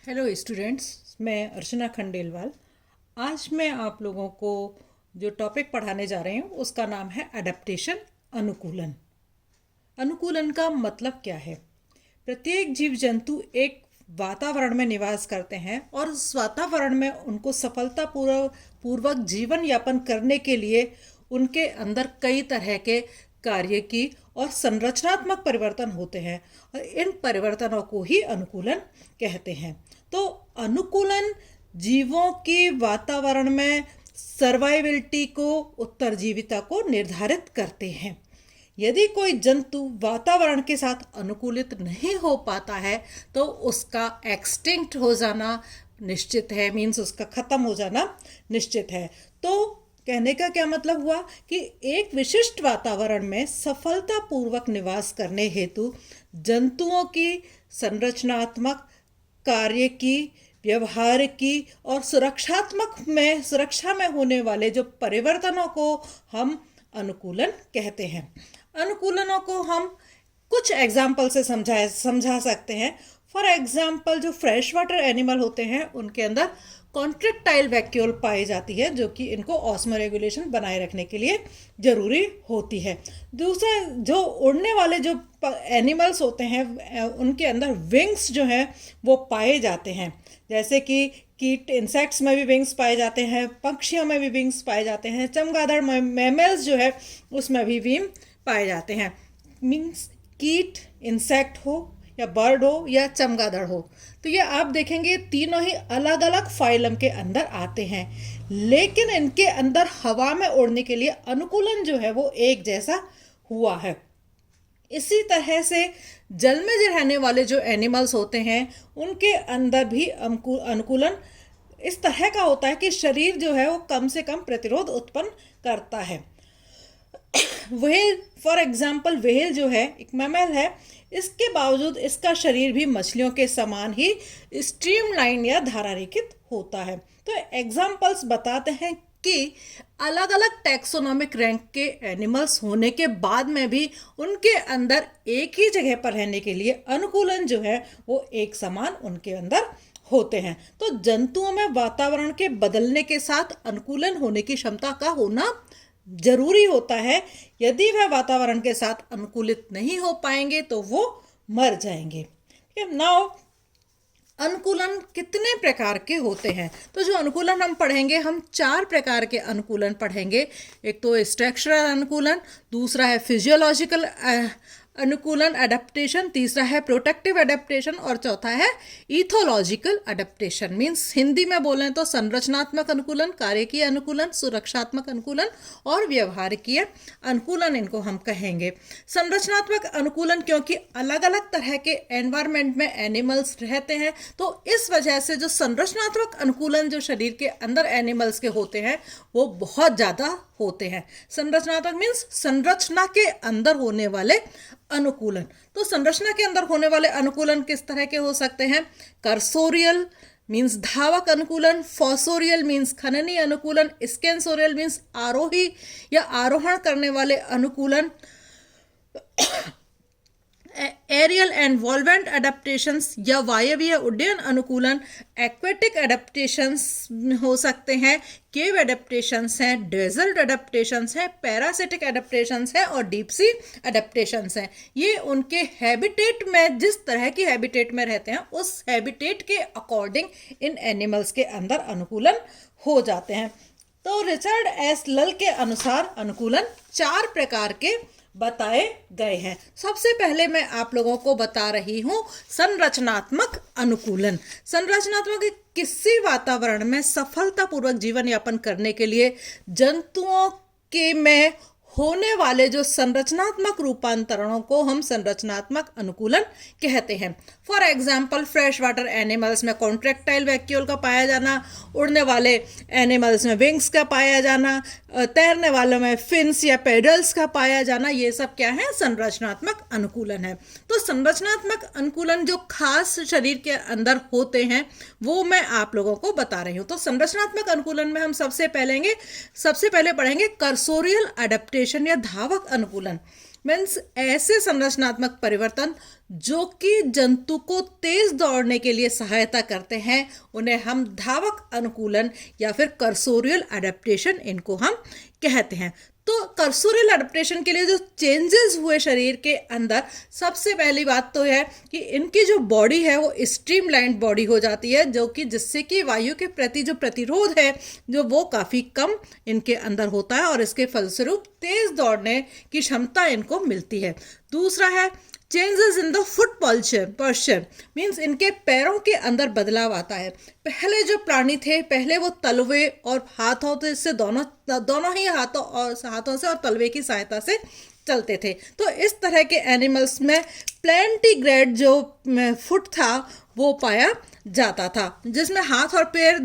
Hello students, मैं अर्चना खंडेलवाल। आज मैं आप लोगों को जो टॉपिक पढ़ाने जा रही हूँ उसका नाम है अडेप्टेशन, अनुकूलन। अनुकूलन का मतलब क्या है? प्रत्येक जीव जंतु एक वातावरण में निवास करते हैं और उस वातावरण में उनको सफलतापूर्वक जीवन यापन करने के लिए उनके अंदर कई तरह के कार्य की और संरचनात्मक परिवर्तन होते हैं और इन परिवर्तनों को ही अनुकूलन कहते हैं। तो अनुकूलन जीवों की वातावरण में सर्वाइवलिटी को, उत्तरजीविता को निर्धारित करते हैं। यदि कोई जंतु वातावरण के साथ अनुकूलित नहीं हो पाता है तो उसका एक्सटिंक्ट हो जाना निश्चित है, मीन्स उसका खत्म हो जाना निश्चित है। तो कहने का क्या मतलब हुआ कि एक विशिष्ट वातावरण में सफलतापूर्वक निवास करने हेतु जंतुओं की संरचनात्मक, कार्य की, व्यवहार की और सुरक्षा में होने वाले जो परिवर्तनों को हम अनुकूलन कहते हैं। अनुकूलनों को हम कुछ एग्जाम्पल से समझा सकते हैं। फॉर एग्जाम्पल, जो फ्रेश वाटर एनिमल होते हैं उनके अंदर कॉन्ट्रेक्टाइल वैक्यूल पाई जाती है जो कि इनको ऑस्मो रेगुलेशन बनाए रखने के लिए ज़रूरी होती है। दूसरा, जो उड़ने वाले जो एनिमल्स होते हैं उनके अंदर विंग्स जो हैं वो पाए जाते हैं, जैसे कि कीट, इंसेक्ट्स में भी विंग्स पाए जाते हैं, पक्षियों में भी विंग्स पाए जाते हैं, चमगादड़ मैमल्स जो है उसमें भी विंग पाए जाते हैं। मीन्स कीट, इंसेक्ट हो या बर्ड हो या चमगादड़ हो, तो ये आप देखेंगे तीनों ही अलग अलग फाइलम के अंदर आते हैं, लेकिन इनके अंदर हवा में उड़ने के लिए अनुकूलन जो है वो एक जैसा हुआ है। इसी तरह से जल में रहने वाले जो एनिमल्स होते हैं उनके अंदर भी अनुकूलन इस तरह का होता है कि शरीर जो है वो कम से कम प्रतिरोध उत्पन्न करता है। व्हेल, फॉर एग्जाम्पल, व्हेल जो है एक मैमल है, इसके बावजूद इसका शरीर भी मछलियों के समान ही स्ट्रीमलाइन या धारारेखित होता है। तो एग्जाम्पल्स बताते हैं कि अलग अलग टैक्सोनॉमिक रैंक के एनिमल्स होने के बाद में भी उनके अंदर एक ही जगह पर रहने के लिए अनुकूलन जो है वो एक समान उनके अंदर होते हैं। तो जंतुओं में वातावरण के बदलने के साथ अनुकूलन होने की क्षमता का होना जरूरी होता है। यदि वह वातावरण के साथ अनुकूलित नहीं हो पाएंगे तो वो मर जाएंगे। नाउ, अनुकूलन कितने प्रकार के होते हैं? तो जो अनुकूलन हम पढ़ेंगे, हम 4 प्रकार के अनुकूलन पढ़ेंगे। एक तो स्ट्रक्चरल अनुकूलन, दूसरा है फिजियोलॉजिकल अनुकूलन अडेप्टेशन, तीसरा है प्रोटेक्टिव अडेप्टेशन और चौथा है इथोलॉजिकल अडेप्टेशन। मीन्स हिंदी में बोलें तो संरचनात्मक अनुकूलन, कार्यकीय अनुकूलन, सुरक्षात्मक अनुकूलन और व्यवहारिकीय अनुकूलन इनको हम कहेंगे। संरचनात्मक अनुकूलन क्योंकि अलग अलग तरह के एनवायरनमेंट में एनिमल्स रहते हैं तो इस वजह से जो संरचनात्मक अनुकूलन जो शरीर के अंदर एनिमल्स के होते हैं वो बहुत ज़्यादा होते हैं। संरचनात्मक मीन्स संरचना के अंदर होने वाले अनुकूलन। तो संरचना के अंदर होने वाले अनुकूलन किस तरह के हो सकते हैं? कर्सोरियल मीन्स धावक अनुकूलन, फॉसोरियल मीन्स खननीय अनुकूलन, स्केंसोरियल मीन्स आरोही या आरोहण करने वाले अनुकूलन, एरियल एंड वॉल्वेंट अडेप्टेशंस या वायवीय उड्डयन अनुकूलन, एक्वेटिक अडेप्टेशंस हो सकते हैं, केव अडेप्टेशंस हैं, डेजर्ट अडेप्टेशंस हैं, पैरासिटिक अडेप्टेशंस हैं और डीप सी अडेप्टेशंस हैं। ये उनके हैबिटेट में, जिस तरह की हैबिटेट में रहते हैं उस हैबिटेट के अकॉर्डिंग इन एनिमल्स के अंदर अनुकूलन हो जाते हैं। तो रिचर्ड एस लल के अनुसार अनुकूलन 4 प्रकार के बताए गए हैं। सबसे पहले मैं आप लोगों को बता रही हूँ संरचनात्मक अनुकूलन। संरचनात्मक किसी वातावरण में सफलतापूर्वक जीवन यापन करने के लिए जंतुओं के में होने वाले जो संरचनात्मक रूपांतरणों को हम संरचनात्मक अनुकूलन कहते हैं। For example, fresh water animals में कॉन्ट्रेक्टाइल वैक्यूल का पाया जाना, उड़ने वाले एनिमल्स में विंग्स का पाया जाना, तैरने वालों में फिन्स या पेडल्स का पाया जाना, ये सब क्या है? संरचनात्मक अनुकूलन है। तो संरचनात्मक अनुकूलन जो खास शरीर के अंदर होते हैं वो मैं आप लोगों को बता रही हूँ। तो संरचनात्मक अनुकूलन में हम सबसे पहले पढ़ेंगे कर्सोरियल अडेप्टेशन या धावक अनुकूलन। मीन्स ऐसे संरचनात्मक परिवर्तन जो कि जंतु को तेज दौड़ने के लिए सहायता करते हैं, उन्हें हम धावक अनुकूलन या फिर कर्सोरियल एडेप्टेशन इनको हम कहते हैं। तो कर्सोरियल एडेप्टेशन के लिए जो चेंजेस हुए शरीर के अंदर, सबसे पहली बात तो है कि इनकी जो बॉडी है वो स्ट्रीमलाइंड बॉडी हो जाती है, जो कि जिससे कि वायु के प्रति जो प्रतिरोध है जो वो काफ़ी कम इनके अंदर होता है और इसके फलस्वरूप तेज दौड़ने की क्षमता इनको मिलती है। दूसरा है changes in the foot posture, means इनके पैरों के अंदर बदलाव आता है। पहले जो प्राणी थे, पहले वो तलवे और हाथों से दोनों ही हाथों से और तलवे की सहायता से चलते थे। तो इस तरह के एनिमल्स में प्लेंटीग्रेड जो फुट था वो पाया जाता था, जिसमें हाथ और पैर,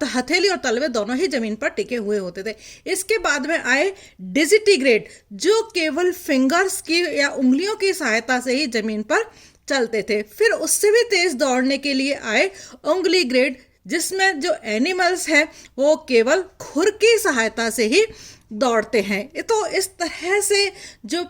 हथेली और तलवे दोनों ही जमीन पर टिके हुए होते थे। इसके बाद में आए डिजिटिग्रेड, जो केवल फिंगर्स की या उंगलियों की सहायता से ही जमीन पर चलते थे। फिर उससे भी तेज दौड़ने के लिए आए उंगली ग्रेड, जिसमें जो एनिमल्स हैं वो केवल खुर की सहायता से ही दौड़ते हैं। तो इस तरह से जो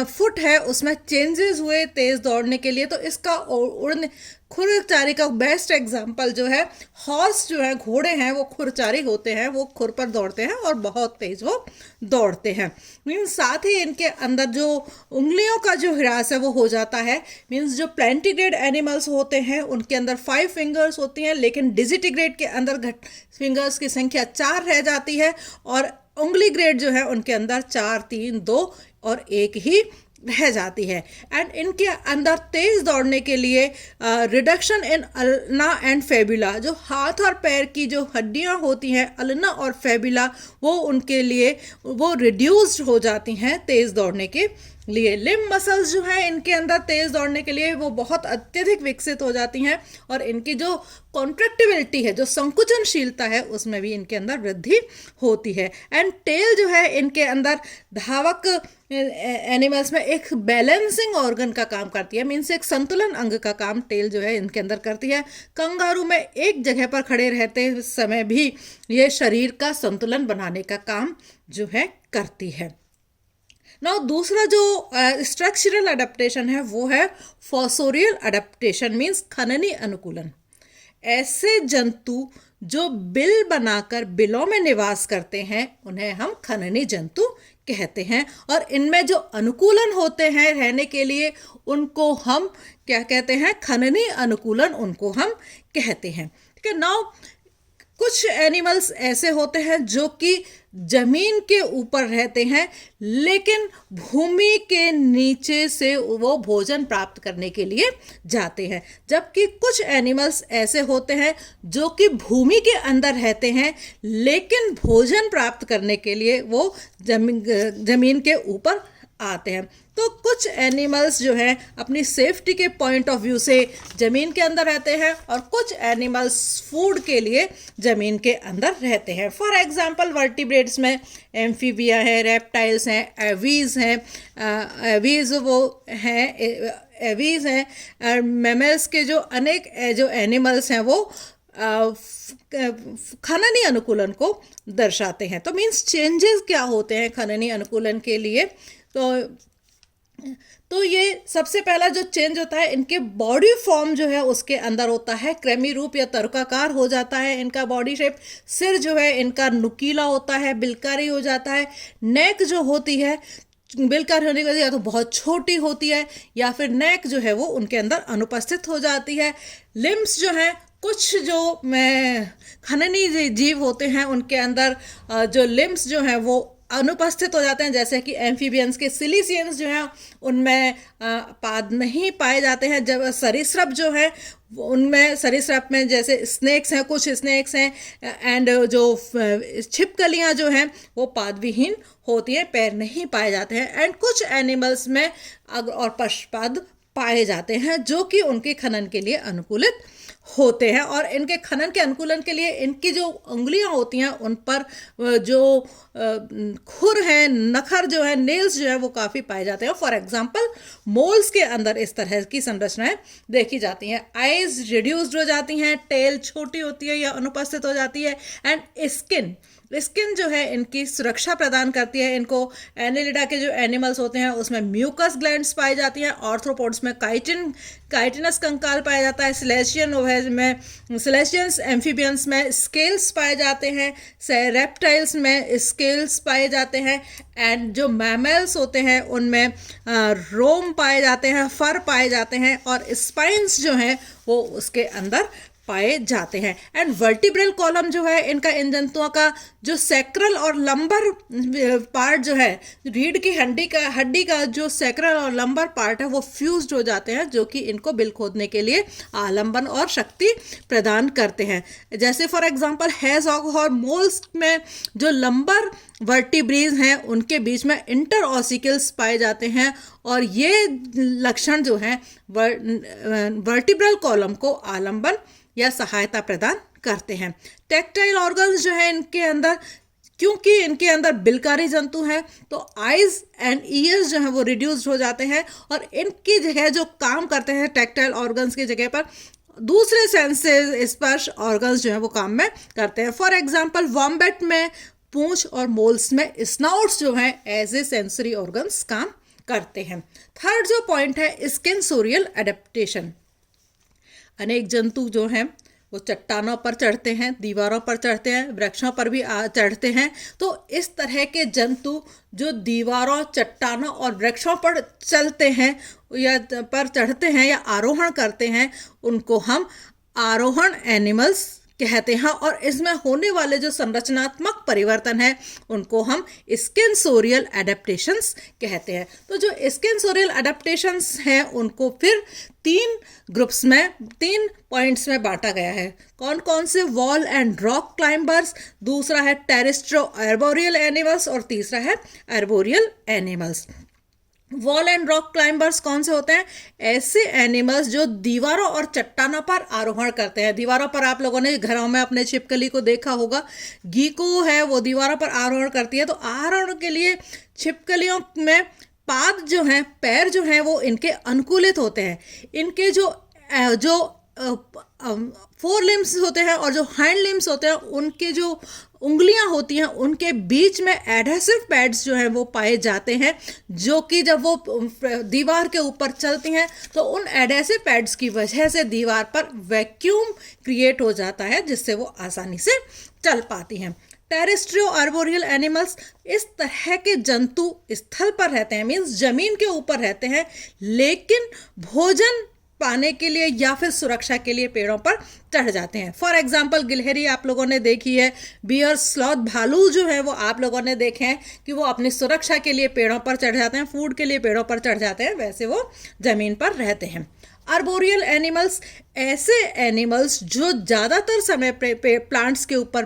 फुट है उसमें चेंजेस हुए तेज दौड़ने के लिए। तो इसका उड़ने खुरचारी का बेस्ट एग्जाम्पल जो है हॉर्स, जो है घोड़े हैं, वो खुरचारी होते हैं, वो खुर पर दौड़ते हैं और बहुत तेज वो दौड़ते हैं। मीन्स साथ ही इनके अंदर जो उंगलियों का जो ह्रास है वो हो जाता है। मीन्स जो प्लेंटीग्रेड एनिमल्स होते हैं उनके अंदर 5 फिंगर्स होती हैं, लेकिन डिजिटिग्रेड के अंदर फिंगर्स की संख्या 4 रह जाती है और उंगली ग्रेड जो है उनके अंदर 4, 3, 2 और 1 ही रह जाती है। एंड इनके अंदर तेज दौड़ने के लिए reduction in ulna and fabula, जो हाथ और पैर की जो हड्डियां होती हैं अल्ना और फेबुला, वो उनके लिए वो रिड्यूस्ड हो जाती हैं तेज दौड़ने के लिए। लिम्ब मसल्स जो हैं इनके अंदर तेज दौड़ने के लिए वो बहुत अत्यधिक विकसित हो जाती हैं और इनकी जो कॉन्ट्रैक्टिबिलिटी है, जो संकुचनशीलता है, उसमें भी इनके अंदर वृद्धि होती है। एंड टेल जो है इनके अंदर धावक एनिमल्स में एक बैलेंसिंग ऑर्गन का काम करती है, मीन्स एक संतुलन अंग का काम टेल जो है इनके अंदर करती है। कंगारू में एक जगह पर खड़े रहते समय भी ये शरीर का संतुलन बनाने का काम जो है करती है। नाउ दूसरा जो स्ट्रक्चरल अडेप्टेशन है वो है फॉसोरियल अडेप्टेशन, मीन्स खननी अनुकूलन। ऐसे जंतु जो बिल बनाकर बिलों में निवास करते हैं उन्हें हम खननी जंतु कहते हैं और इनमें जो अनुकूलन होते हैं रहने के लिए उनको हम क्या कहते हैं, खननी अनुकूलन उनको हम कहते हैं। ठीक है। नाउ कुछ एनिमल्स ऐसे होते हैं जो कि जमीन के ऊपर रहते हैं लेकिन भूमि के नीचे से वो भोजन प्राप्त करने के लिए जाते हैं, जबकि कुछ एनिमल्स ऐसे होते हैं जो कि भूमि के अंदर रहते हैं लेकिन भोजन प्राप्त करने के लिए वो जमीन के ऊपर आते हैं। तो कुछ एनिमल्स जो हैं अपनी सेफ्टी के पॉइंट ऑफ व्यू से ज़मीन के अंदर रहते हैं और कुछ एनिमल्स फूड के लिए ज़मीन के अंदर रहते हैं। फॉर एग्जांपल वर्टिब्रेट्स में एम्फीबिया है, रेप्टाइल्स हैं, एवीज हैं, एवीज वो हैं एवीज हैं। मैमल्स के जो अनेक जो एनिमल्स हैं वो खननी अनुकूलन को दर्शाते हैं। तो मीन्स चेंजेस क्या होते हैं खननी अनुकूलन के लिए, तो ये सबसे पहला जो चेंज होता है इनके बॉडी फॉर्म जो है उसके अंदर होता है, क्रेमी रूप या तर्काकार हो जाता है इनका बॉडी शेप। सिर जो है इनका नुकीला होता है, बिलकारी हो जाता है। नेक जो होती है बिलकार होने की वजह या तो बहुत छोटी होती है या फिर नेक जो है वो उनके अंदर अनुपस्थित हो जाती है। लिम्स जो हैं, कुछ जो खननी जीव होते हैं उनके अंदर जो लिम्स जो हैं वो अनुपस्थित हो जाते हैं, जैसे कि एम्फीबियंस के सिलिसियंस जो हैं उनमें पाद नहीं पाए जाते हैं। जब सरीसृप जो है उनमें सरीसृप में जैसे स्नेक्स हैं, कुछ स्नेक्स हैं एंड जो छिपकलियां जो हैं वो पादविहीन होती हैं, पैर नहीं पाए जाते हैं। एंड कुछ एनिमल्स में और पशुपाद पाए जाते हैं जो कि उनके खनन के लिए अनुकूलित होते हैं और इनके खनन के अनुकूलन के लिए इनकी जो उंगलियां होती हैं उन पर जो खुर हैं, नखर जो है, नेल्स जो है वो काफ़ी पाए जाते हैं। फॉर एग्जांपल मोल्स के अंदर इस तरह की संरचनाएं देखी जाती हैं। आइज रिड्यूस्ड हो जाती हैं, टेल छोटी होती है या अनुपस्थित हो जाती है एंड स्किन जो है इनकी सुरक्षा प्रदान करती है। इनको एनेलिडा के जो एनिमल्स होते हैं उसमें म्यूकस ग्लैंड्स पाई जाती हैं, ऑर्थ्रोपोड्स में काइटिनस कंकाल पाया जाता है, सिलेशियंस एम्फीबियंस में स्केल्स पाए जाते हैं, रेप्टाइल्स में स्केल्स पाए जाते हैं, एंड जो मैमल्स होते हैं उनमें रोम पाए जाते हैं, फर पाए जाते हैं, और स्पाइंस जो हैं वो उसके अंदर पाए जाते हैं। एंड वर्टिब्रल कॉलम जो है इनका, इन जंतुओं का जो सैक्रल और लंबर पार्ट जो है, रीढ़ की हड्डी का जो सैक्रल और लंबर पार्ट है वो फ्यूज्ड हो जाते हैं, जो कि इनको बिल खोदने के लिए आलंबन और शक्ति प्रदान करते हैं। जैसे फॉर एग्जांपल हेजहॉग और मोल्स में जो लंबर वर्टिब्रीज हैं उनके बीच में इंटरऑसिकल्स पाए जाते हैं, और ये लक्षण जो हैं वर्टिब्रल कॉलम को आलंबन या सहायता प्रदान करते हैं। टेक्टाइल ऑर्गन्स जो है इनके अंदर, क्योंकि इनके अंदर बिलकारी जंतु हैं तो आइज एंड ईयर्स जो हैं वो रिड्यूस्ड हो जाते हैं, और इनकी जगह जो काम करते हैं टेक्टाइल ऑर्गन्स की जगह पर दूसरे सेंसेस स्पर्श ऑर्गन्स जो हैं वो काम में करते हैं। फॉर एग्जांपल वॉम्बेट में पूंछ और मोल्स में स्नाउट्स जो हैं एज ए सेंसरी ऑर्गन्स काम करते हैं। थर्ड जो पॉइंट है स्किनसोरियल एडेप्टेशन। अनेक जंतु जो हैं वो चट्टानों पर चढ़ते हैं, दीवारों पर चढ़ते हैं, वृक्षों पर भी चढ़ते हैं। तो इस तरह के जंतु जो दीवारों, चट्टानों और वृक्षों पर चलते हैं या पर चढ़ते हैं या आरोहण करते हैं, उनको हम आरोहण एनिमल्स कहते हैं, और इसमें होने वाले जो संरचनात्मक परिवर्तन है उनको हम स्किनसोरियल एडेप्टेशंस कहते हैं। तो जो स्किनसोरियल एडेप्टेशंस हैं उनको फिर 3 पॉइंट्स में बांटा गया है। कौन कौन से? वॉल एंड रॉक क्लाइंबर्स, दूसरा है टेरेस्ट्रो आर्बोरियल एनिमल्स, और तीसरा है arboreal animals. Wall and rock climbers कौन से होते हैं? ऐसे एनिमल्स जो दीवारों और चट्टानों पर आरोहण करते हैं। दीवारों पर आप लोगों ने घरों में अपने छिपकली को देखा होगा, गीको है वो दीवारों पर आरोहण करती है। तो आरोहण के लिए छिपकलियों में पाद जो हैं, पैर जो हैं वो इनके अनुकूलित होते हैं। इनके जो फोर लिम्स होते हैं और जो हाइंड लिम्स होते हैं, उनके जो उंगलियां होती हैं उनके बीच में एडहेसिव पैड्स जो हैं वो पाए जाते हैं, जो कि जब वो दीवार के ऊपर चलती हैं तो उन एडहेसिव पैड्स की वजह से दीवार पर वैक्यूम क्रिएट हो जाता है, जिससे वो आसानी से चल पाती हैं। टेरेस्ट्रियो आर्बोरियल एनिमल्स, इस तरह के जंतु स्थल पर रहते हैं, मीन्स जमीन के ऊपर रहते हैं, लेकिन भोजन पाने के लिए या फिर सुरक्षा के लिए पेड़ों पर चढ़ जाते हैं। फॉर एग्जाम्पल गिलहरी आप लोगों ने देखी है, बियर, स्लॉथ, भालू जो है वो आप लोगों ने देखे हैं कि वो अपनी सुरक्षा के लिए पेड़ों पर चढ़ जाते हैं, फूड के लिए पेड़ों पर चढ़ जाते हैं, वैसे वो जमीन पर रहते हैं। आर्बोरियल एनिमल्स, ऐसे एनिमल्स जो ज़्यादातर समय प्लांट्स के ऊपर,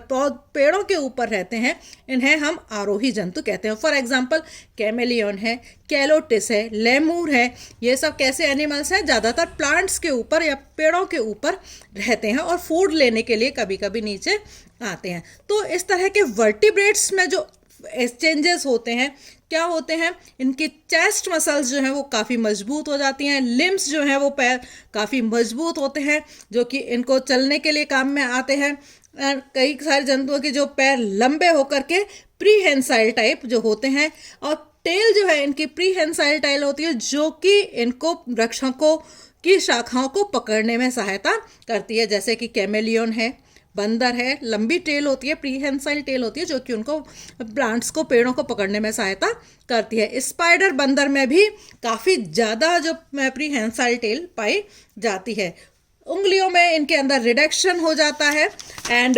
पेड़ों के ऊपर रहते हैं, इन्हें हम आरोही जंतु कहते हैं। फॉर एग्जांपल कैमेलियन है, कैलोटिस है, लेमूर है, ये सब कैसे एनिमल्स हैं? ज़्यादातर प्लांट्स के ऊपर या पेड़ों के ऊपर रहते हैं और फूड लेने के लिए कभी कभी नीचे आते हैं। तो इस तरह के वर्टिब्रेट्स में जो एक्सचेंजेस होते हैं, क्या होते हैं? इनकी चेस्ट मसल्स जो हैं वो काफ़ी मजबूत हो जाती हैं, लिम्स जो हैं वो पैर काफ़ी मजबूत होते हैं, जो कि इनको चलने के लिए काम में आते हैं। कई सारे जंतुओं के जो पैर लंबे होकर के प्रीहेंसाइल टाइप जो होते हैं, और टेल जो है इनकी प्रीहेंसाइल टाइल होती है, जो कि इनको वृक्षों को की शाखाओं को पकड़ने में सहायता करती है। जैसे कि कैमेलियन है, बंदर है, लंबी टेल होती है, प्रीहेंसाइल टेल होती है, जो कि उनको प्लांट्स को, पेड़ों को पकड़ने में सहायता करती है। स्पाइडर, बंदर में भी काफ़ी ज़्यादा जो प्रीहेंसाइल टेल पाई जाती है। उंगलियों में इनके अंदर रिडक्शन हो जाता है, एंड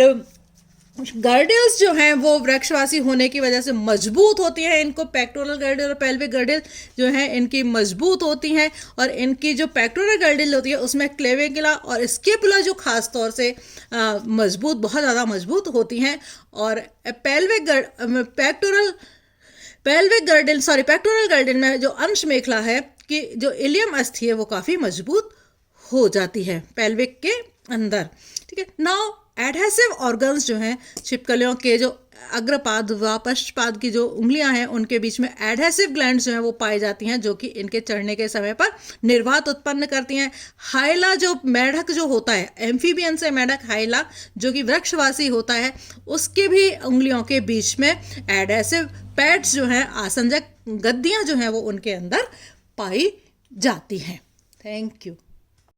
गर्डल्स जो हैं वो वृक्षवासी होने की वजह से मजबूत होती हैं। इनको पेक्टोरल गर्डल और पेल्विक गर्डल जो हैं इनकी मजबूत होती हैं, और इनकी जो पेक्टोरल गर्डल होती है उसमें क्लेविकुला और स्केपुला जो खास तौर से मजबूत, बहुत ज़्यादा मजबूत होती हैं। और पेक्टोरल गर्डल में जो अंश मेखला है कि जो इलियम अस्थि है वो काफ़ी मजबूत हो जाती है पेल्विक के अंदर। ठीक है, नाउ एडहेसिव ऑर्गन्स जो हैं छिपकलियों के, जो अग्रपाद व पश्चपाद की जो उंगलियां हैं उनके बीच में एडहेसिव ग्लैंड्स जो हैं वो पाई जाती हैं, जो कि इनके चढ़ने के समय पर निर्वात उत्पन्न करती हैं। हाइला जो मेढक जो होता है, एम्फीबियन से मेढक हाइला जो कि वृक्षवासी होता है, उसके भी उंगलियों के बीच में एडहेसिव पैड्स जो हैं, आसंजक गद्दियां जो हैं वो उनके अंदर पाई जाती हैं। Thank you.